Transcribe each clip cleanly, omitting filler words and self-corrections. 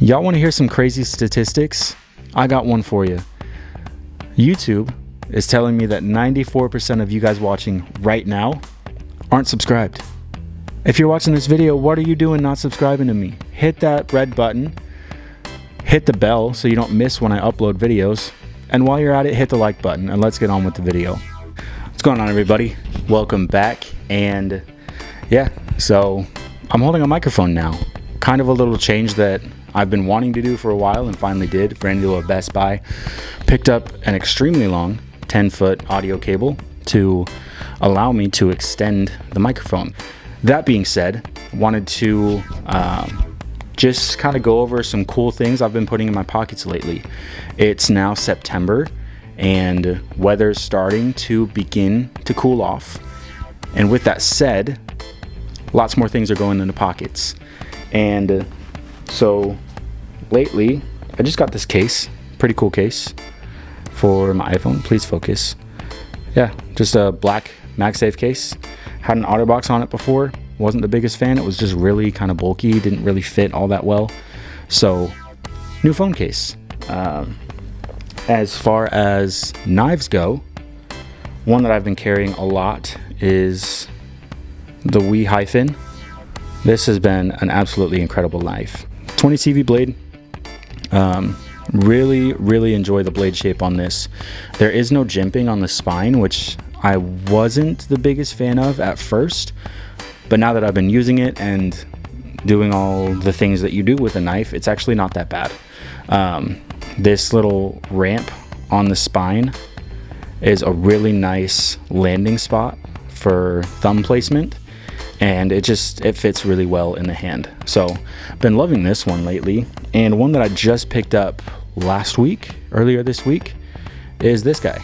Y'all want to hear some crazy statistics? I got one for you. YouTube is telling me that 94% of you guys watching right now aren't subscribed. If you're watching this video, what are you doing not subscribing to me? Hit that red button, hit the bell so you don't miss when I upload videos, and while you're at it, hit the like button, and let's get on with the video. What's going on, everybody? Welcome back. And yeah, so I'm holding a microphone now. Kind of a little change that I've been wanting to do for a while and finally did. Ran into a Best Buy, picked up an extremely long 10-foot audio cable to allow me to extend the microphone. That being said, wanted to just kind of go over some cool things I've been putting in my pockets lately. It's now September and weather's starting to begin to cool off. And with that said, lots more things are going in the pockets. And so lately, I just got this case, pretty cool case for my iPhone. Please focus. Yeah, just a black MagSafe case. Had an OtterBox on it before. Wasn't the biggest fan. It was just really kind of bulky. Didn't really fit all that well. So, new phone case. As far as knives go, one that I've been carrying a lot is the Wii Hyphen. This has been an absolutely incredible knife. 20 CV blade. Really enjoy the blade shape on this. There is no jimping on the spine, which I wasn't the biggest fan of at first, but now that I've been using it and doing all the things that you do with a knife, it's actually not that bad. This little ramp on the spine is a really nice landing spot for thumb placement, and it fits really well in the hand. So been loving this one lately. And one that I just picked up earlier this week, is this guy.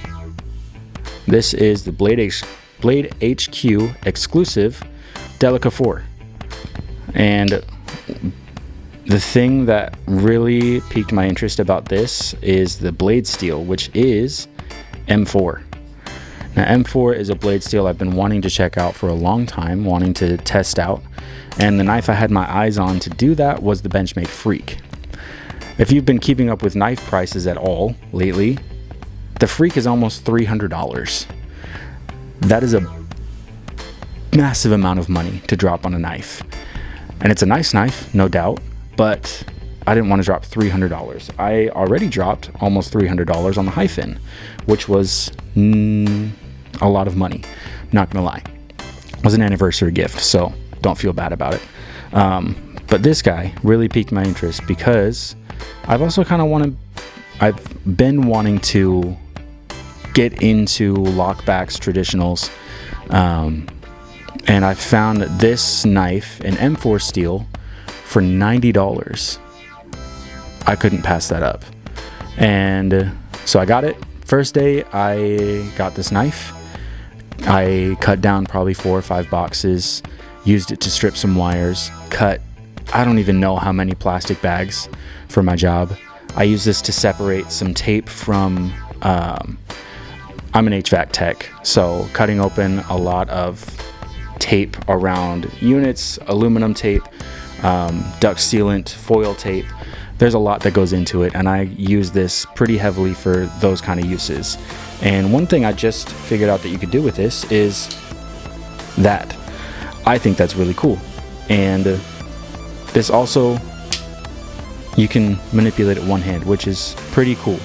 This is the Blade HQ exclusive Delica 4. And the thing that really piqued my interest about this is the blade steel, which is M4. Now, M4 is a blade steel I've been wanting to check out for a long time, wanting to test out. And the knife I had my eyes on to do that was the Benchmade Freak. If you've been keeping up with knife prices at all lately, the Freak is almost $300. That is a massive amount of money to drop on a knife. And it's a nice knife, no doubt, but I didn't want to drop $300. I already dropped almost $300 on the Hyphen, which was a lot of money, not gonna lie. It was an anniversary gift, so don't feel bad about it. But this guy really piqued my interest because I've been wanting to get into lockbacks, traditionals, and I found this knife in M4 steel for $90. I couldn't pass that up. And so I got it. First day I got this knife, I cut down probably 4 or 5 boxes, used it to strip some wires, cut I don't even know how many plastic bags for my job. I use this to separate some tape from, I'm an HVAC tech, so cutting open a lot of tape around units, aluminum tape, duct sealant, foil tape. There's a lot that goes into it, and I use this pretty heavily for those kind of uses. And one thing I just figured out that you could do with this is that. I think that's really cool. And this also, you can manipulate it one hand, which is pretty cool.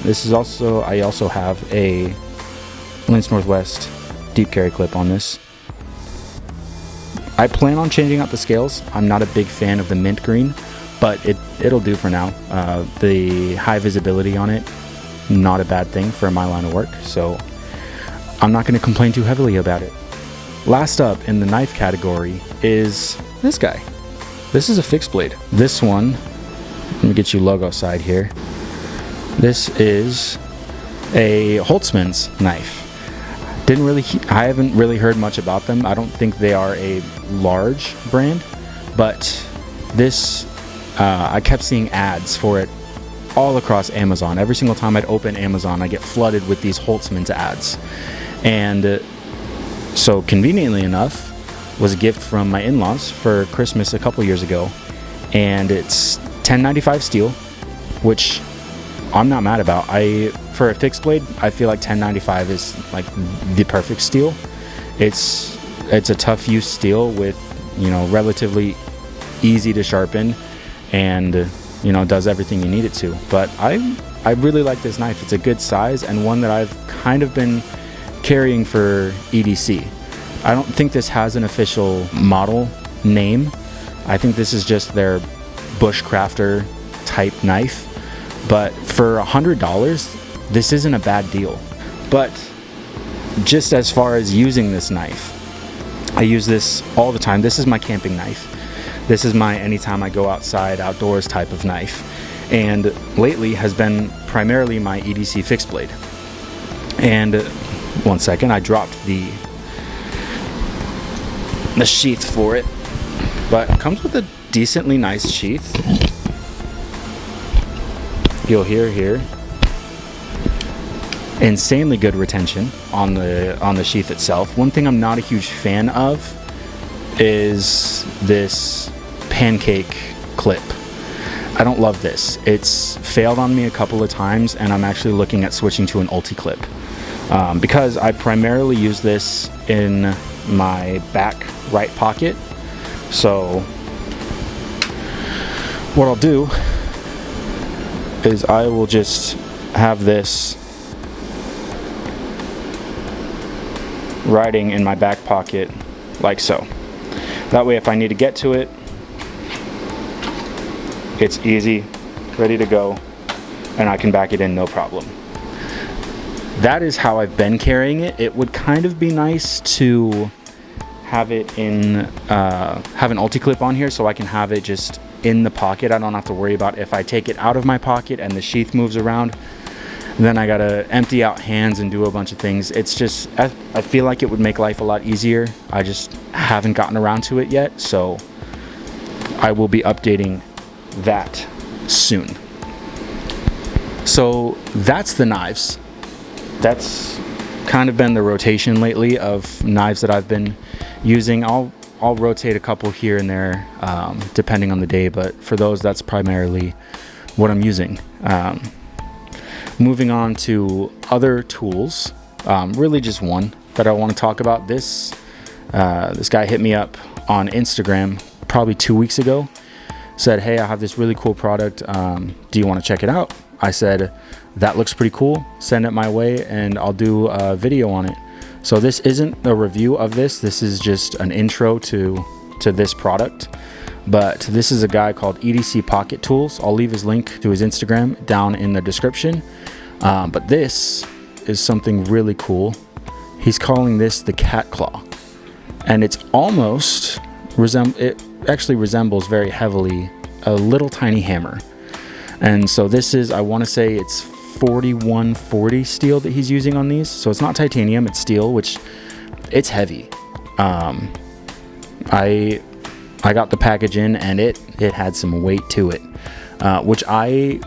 This is also, I also have a Lince Northwest deep carry clip on this. I plan on changing out the scales. I'm not a big fan of the mint green, but it'll do for now. The high visibility on it, not a bad thing for my line of work, so I'm not going to complain too heavily about it. Last up in the knife category is this guy. This is a fixed blade. This one, let me get you logo side here. This is a Holtzman's knife. I haven't really heard much about them. I don't think they are a large brand, but this, I kept seeing ads for it all across Amazon. Every single time I'd open Amazon, I get flooded with these Holtzman's ads. And so conveniently enough, was a gift from my in-laws for Christmas a couple years ago, and it's 1095 steel, which I'm not mad about. For a fixed blade, I feel like 1095 is like the perfect steel. It's a tough use steel with, you know, relatively easy to sharpen, and you know, does everything you need it to. But I really like this knife. It's a good size and one that I've kind of been carrying for EDC. I don't think this has an official model name. I think this is just their bushcrafter type knife, but for $100 this isn't a bad deal. But just as far as using this knife, I use this all the time. This is my camping knife. This is my anytime I go outside, outdoors type of knife. And lately has been primarily my EDC fixed blade. And one second, I dropped the sheath for it, but it comes with a decently nice sheath. You'll hear here insanely good retention on the sheath itself. One thing I'm not a huge fan of is this pancake clip. I don't love this. It's failed on me a couple of times, and I'm actually looking at switching to an ulti clip because I primarily use this in my back right pocket. So what I'll do is I will just have this riding in my back pocket like so. That way if I need to get to it, it's easy, ready to go, and I can back it in no problem. That is how I've been carrying it. It would kind of be nice to have it in, have an ulti clip on here so I can have it just in the pocket. I don't have to worry about if I take it out of my pocket and the sheath moves around, then I gotta empty out hands and do a bunch of things. It's just, I feel like it would make life a lot easier. I just haven't gotten around to it yet, so I will be updating that soon. So that's the knives. That's kind of been the rotation lately of knives that I've been using. I'll rotate a couple here and there depending on the day, but for those, that's primarily what I'm using. Moving on to other tools, really just one that I want to talk about. This guy hit me up on Instagram probably 2 weeks ago, said, hey, I have this really cool product, do you want to check it out? I said, that looks pretty cool, send it my way and I'll do a video on it. So this isn't a review of this is just an intro to this product. But this is a guy called EDC Pocket Tools. I'll leave his link to his Instagram down in the description. But this is something really cool. He's calling this the cat claw, and it's almost it actually resembles very heavily a little tiny hammer. And so this is, I want to say it's 4140 steel that he's using on these. So it's not titanium, it's steel, which it's heavy. I got the package in and it had some weight to it, which I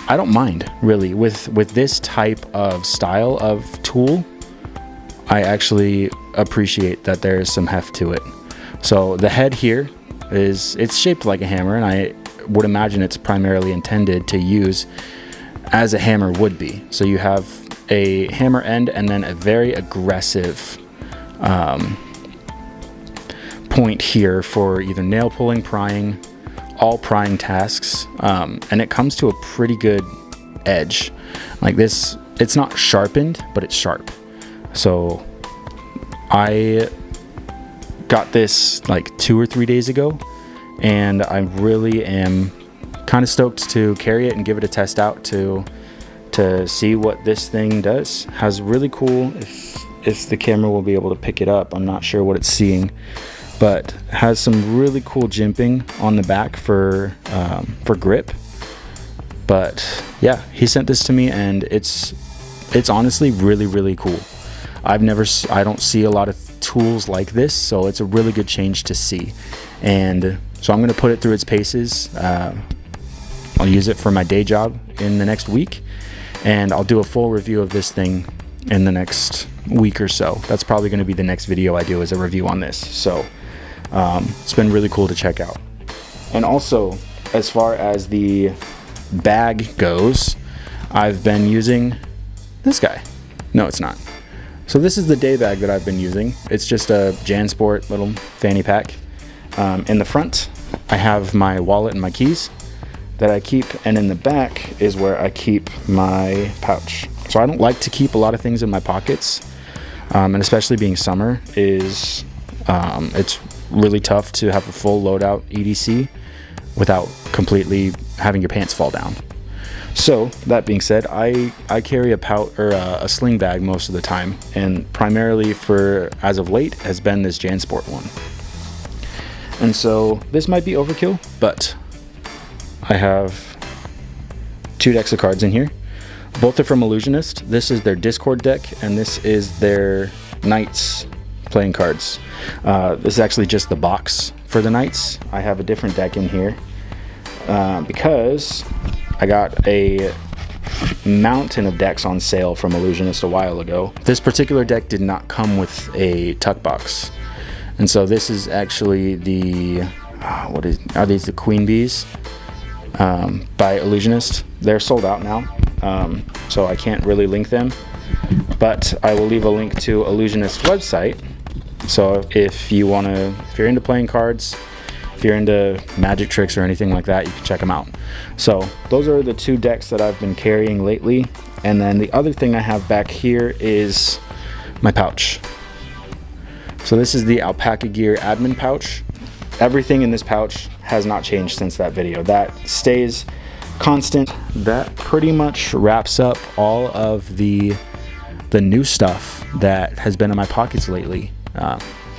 don't mind really with this type of style of tool. I actually appreciate that there is some heft to it. So the head here it's shaped like a hammer, and I would imagine it's primarily intended to use as a hammer would be. So you have a hammer end and then a very aggressive point here for either nail pulling, prying, all prying tasks, and it comes to a pretty good edge like this. It's not sharpened, but it's sharp. So I got this like 2 or 3 days ago, and I really am kind of stoked to carry it and give it a test out to see what this thing does. Has really cool, if the camera will be able to pick it up, I'm not sure what it's seeing, but has some really cool jimping on the back for grip. But yeah, he sent this to me and it's honestly really cool. I don't see a lot of tools like this, so it's a really good change to see. And so I'm going to put it through its paces. I'll use it for my day job in the next week, and I'll do a full review of this thing in the next week or so. That's probably going to be the next video I do, is a review on this. So it's been really cool to check out. And also, as far as the bag goes, I've been using this guy. No, it's not. So this is the day bag that I've been using. It's just a JanSport little fanny pack. In the front, I have my wallet and my keys that I keep, and in the back is where I keep my pouch. So I don't like to keep a lot of things in my pockets, and especially being summer is it's really tough to have a full loadout EDC without completely having your pants fall down. So that being said, I carry a pouch or a sling bag most of the time, and primarily for as of late has been this JanSport one. And so this might be overkill, but I have 2 decks of cards in here. Both are from Illusionist. This is their Discord deck, and this is their Knights playing cards. This is actually just the box for the Knights. I have a different deck in here because I got a mountain of decks on sale from Illusionist a while ago. This particular deck did not come with a tuck box. And so this is actually the, are these the Queen Bees by Illusionist? They're sold out now, so I can't really link them, but I will leave a link to Illusionist's website. So if you're into playing cards, if you're into magic tricks or anything like that, you can check them out. So those are the 2 decks that I've been carrying lately. And then the other thing I have back here is my pouch. So this is the EDC Gear admin pouch. Everything in this pouch has not changed since that video. That stays constant. That pretty much wraps up all of the new stuff that has been in my pockets lately.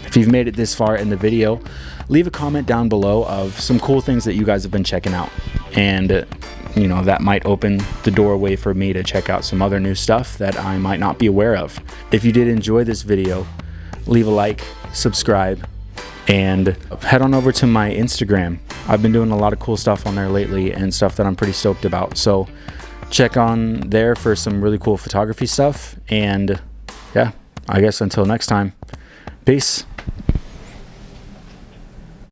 If you've made it this far in the video, leave a comment down below of some cool things that you guys have been checking out, and you know, that might open the doorway for me to check out some other new stuff that I might not be aware of. If you did enjoy this video, leave a like, subscribe, and head on over to my Instagram. I've been doing a lot of cool stuff on there lately and stuff that I'm pretty stoked about. So check on there for some really cool photography stuff. And yeah, I guess until next time, peace.